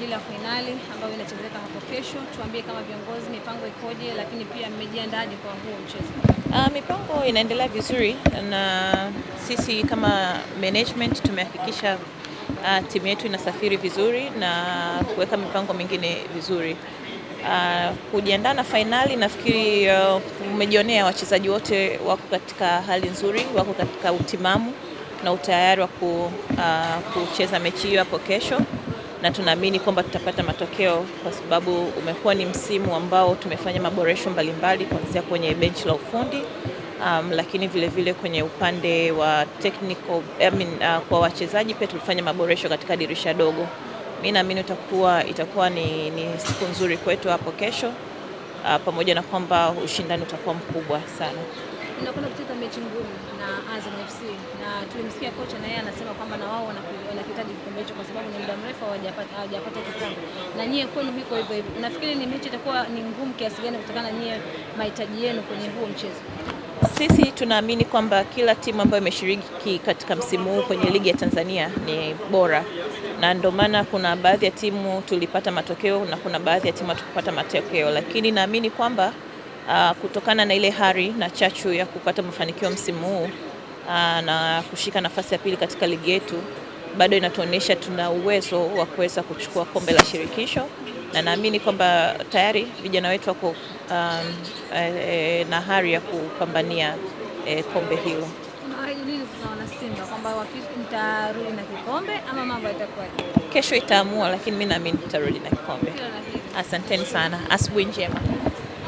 ajili ya finali ambayo inachezeka hapo kesho. Tuambie kama viongozi mipango ikoje, lakini pia mmejiandaje kwa huo mchezo? Mipango inaendelea vizuri na sisi kama management tumehakikisha timu yetu inasafiri vizuri na kuweka mipango mingine vizuri. Kujiandaa na finali, nafikiri umejionea wachezaji wote wako katika hali nzuri, wako katika utimamu na utayari wa kucheza mechi hiyo hapo kesho, na tunaamini kwamba tutapata matokeo kwa sababu umekuwa ni msimu ambao tumefanya maboresho mbalimbali kuanzia kwenye benchi la ufundi, lakini vile kwenye upande wa technical, kwa wachezaji pia tulifanya maboresho katika dirisha dogo. Mimi naamini itakuwa ni siku nzuri kwetu hapo kesho, pamoja na kwamba ushindani utakuwa mkubwa sana. Unakwenda kucheza mechi ngumu na Azam FC, na tulimsikia kocha na yeye anasema kwamba na wao wanahitaji kikombe hicho kwa sababu ni muda mrefu hawajapata kikombe. Na nyie kwenu hiko hivyo hivyo. Unafikiri ni mechi itakuwa ni ngumu kiasi gani kutokana na nyie mahitaji yenu kwenye huo mchezo? Sisi tunaamini kwamba kila timu ambayo imeshiriki katika msimu huu kwenye ligi ya Tanzania ni bora, na ndio maana kuna baadhi ya timu tulipata matokeo na kuna baadhi ya timu hatukupata matokeo, lakini naamini kwamba kutokana na ile hari na chachu ya kupata mafanikio msimu huu na kushika nafasi ya pili katika ligi yetu, bado inatuonyesha tuna uwezo wa kuweza kuchukua kombe la shirikisho, na naamini kwamba tayari vijana wetu wako na hari ya kupambania kombe hilo. Unawaahidi nini sasa wana Simba kwamba mtarudi na kikombe ama mambo yatakuwa? Kesho itaamua, lakini mimi naamini tutarudi na kikombe. Asanteni sana. Asubuhi njema.